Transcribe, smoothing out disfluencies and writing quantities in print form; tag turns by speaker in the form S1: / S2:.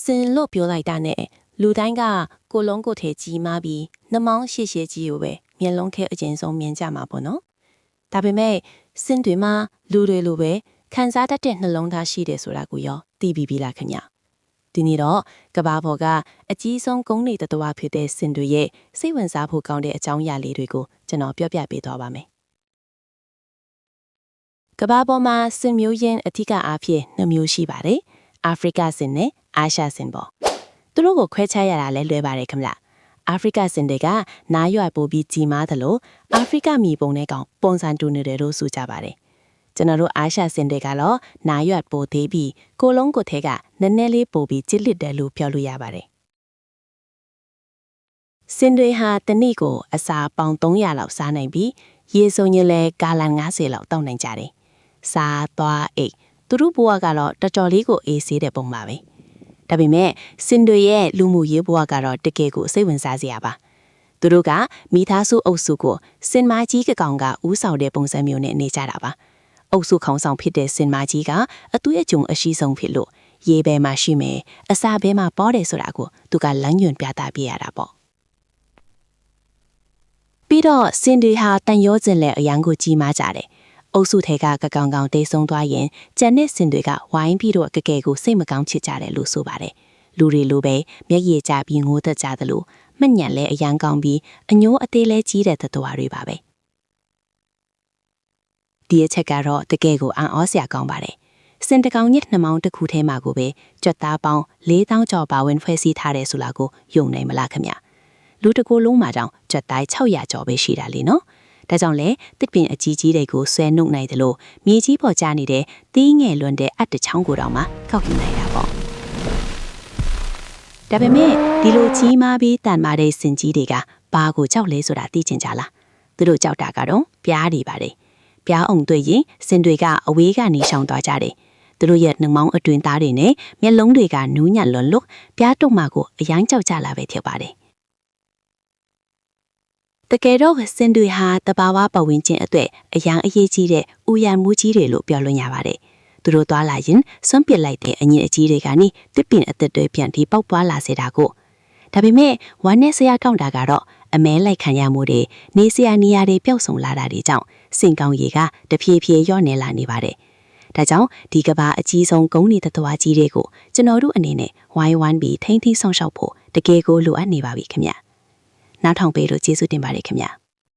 S1: စင်လို့ပြောလိုက်တာနဲ့လူတိုင်းကကိုလုံးကိုထဲကြီးမားပြီးနှမောင်းရှည်ရှည်ကြီးကိုပဲမျက်လုံးထဲအကျဉ်းဆုံးမြင်ကြမှာပေါ့နော်ဒါပေမဲ့စင်တွေမှာလူတွေလိုပဲခံစားတတ်တဲ့နှလုံးသားရှိတယ်ဆိုတာကိုရောသိပြီးပြီလားခင်ဗျဒီနေ့တော့ကဘာပေါ်ကအကြီးဆုံးကုန်းနေတတဝဖြစ်တဲ့စင်တွေရဲ့စိတ်ဝင်စားဖို့ကောင်းတဲ့အကြောင်းအရာလေးတွေကိုကျွန်တော်ပြောပြပေးသွားပါမယ်ကဘာပေါ်မှာစင်မျိုးရင်းအထူးအားဖြင့်2မျိုးရှိပါတယ်အာဖရိကစင်နဲ့အာရှစင်ပေါ့သူတို့ကိုခွဲခြားရတာလည်းလွယ်ပါတယ်ခင်ဗျအာဖရိကစင်တွေကနားရွက်ပိုပြီးကြီးမားသလိုအာဖရိကမြေပုံနဲ့ကောင်ပုံစံတူနေတယ်လို့ဆိုကြပါတယ်ကျွန်တော်တို့အာရှစင်တွေကတော့နားရွက်ပိုသေးပြီးကိုလုံးကိုထဲကနည်းနည်းလေးပိုပြီးကျစ်လစ်တယ်လို့ပြောလို့ရပါတယ်စင်တွေဟာတနေ့ကိုအစာပေါင်300လောက်စားနိုင်ပြီးရေစုံရင်လည်းဂါလန်90လောက်တောက်နိုင်ကြတယ်စားသွားအိတ်သူတို့ဘဝကတော့တော်တော်လေးကိုအေးဆေးတဲ့ပုံပါပဲဒါပေမဲ့စင်တွေရဲ့လူမှုရေးဘဝကတော့တကယ်ကိုစိတ်ဝင်စားစရာပါသူတို့ကမိသားစုအုပ်စုကိုစင်မကြီးကောင်ကဦးဆောင်တဲ့ပုံစံမျိုးနဲ့နေကြတာပါအုပ်စုခေါင်းဆောင်ဖြစ်တဲ့စင်မကြီးကအတူရဲ့ဂျုံအရှိဆုံးဖြစ်လို့ရေဘဲမှာရှိမယ်အစာဘဲမှာပေါ်တယ်ဆိုတာကိုသူကလမ်းညွှန်ပြသပြရတာပေါ့ပြီးတော့စင်တွေဟာတန်ရောစင်လည်းအရန်ကိုကြီးမားကြတယ်အုပ်စုထဲကကောင်ကောင်တိတ်ဆုံးသွားရင်ကျန်တဲ့စင်တွေကဝိုင်းပြီးတော့ကဲကိုစိတ်မကောင်းဖြစ်ကြတယ်လို့ဆိုပါတယ်လူတွေလိုပဲမျက်ရည်ကျပြီးငိုသက်ကြသလိုမှညံလဲအရန်ကောင်းပြီးအညိုးအသေးလဲကြီးတဲ့သတ္တဝါတွေပါပဲဒီအချက်ကတော့တကယ်ကိုအံ့ဩစရာကောင်းပါတယ်စင်တကောင်ညက်နှမောင်းတစ်ခုထဲမှာကိုပဲကြွက်သားပေါင်း4000ကျော်ပါဝင်ဖွဲ့စည်းထားတယ်ဆိုလာကိုယုံနိုင်မလားခင်ဗျလူတကိုယ်လုံးမှာတောင်ကြွက်သား600ကျော်ပဲရှိတာလေနော်ဒါကြောင့်လဲတစ်ပင်အကြီးကြီးတွေကိုဆွဲနှုတ်နိုင်တယ်လို့မြေကြီးပေါ်ကျနေတဲ့သေးငယ်လွန်တဲ့အတ္တချောင်းကိုတောင်မှကောက်ယူနိုင်တာပေါ့ဒါပေမဲ့ဒီလိုကြီးမားပြီးတန်မာတဲ့စင်ကြီးတွေကဘာကိုကြောက်လဲဆိုတာသိချင်ကြလားသူတို့ကြောက်တာကတော့ပြားတွေပါတယ်ပြားအောင်တွေ့ရင်စင်တွေကအဝေးကနေရှောင်သွားကြတယ်သူတို့ရဲ့နှမောင်းအတွင်းသားတွေနဲ့မျက်လုံးတွေကနူးညံ့လွန်လို့ပြားတုံမှကိုအရိုင်းကြောက်ကြလာပဲဖြစ်ပါတယ်တကယ်တော့စင်တွေဟာတဘာဝပတ်ဝန်းကျင်အတွက်အရန်အရေးကြီးတဲ့ဥယျာဉ်မှုကြီးတွေလို့ပြောလို့ရပါတယ်သူတို့သွားလာရင်စွန့်ပစ်လိုက်တဲ့အငြင်းအကြီးတွေကနေတစ်ပင်အသက်တွေပြန်ပြီးပေါက်ပွားလာစေတာကိုဒါပေမဲ့ဝမ်းနဲ့ဆရာကောင်းတာကတော့အမဲလိုက်ခံရမှုတွေနေစရာနေရာတွေပျောက်ဆုံးလာတာတွေကြောင့်စင်ကောင်းရေကတဖြည်းဖြည်းလျော့နေလာနေပါတယ်ဒါကြောင့်ဒီကဘာအကြီးဆုံးကုန်းနေသတ္တဝါကြီးတွေကိုကျွန်တော်တို့အနေနဲ့ဝိုင်းဝန်းပြီးထိန်းသိမ်းဆောင်ရှောက်ဖို့တကယ်ကိုလိုအပ်နေပါပြီခင်ဗျနောက်ထောင်ပေးလို့ကျေးဇူးတင်ပါတယ်ခင်ဗျ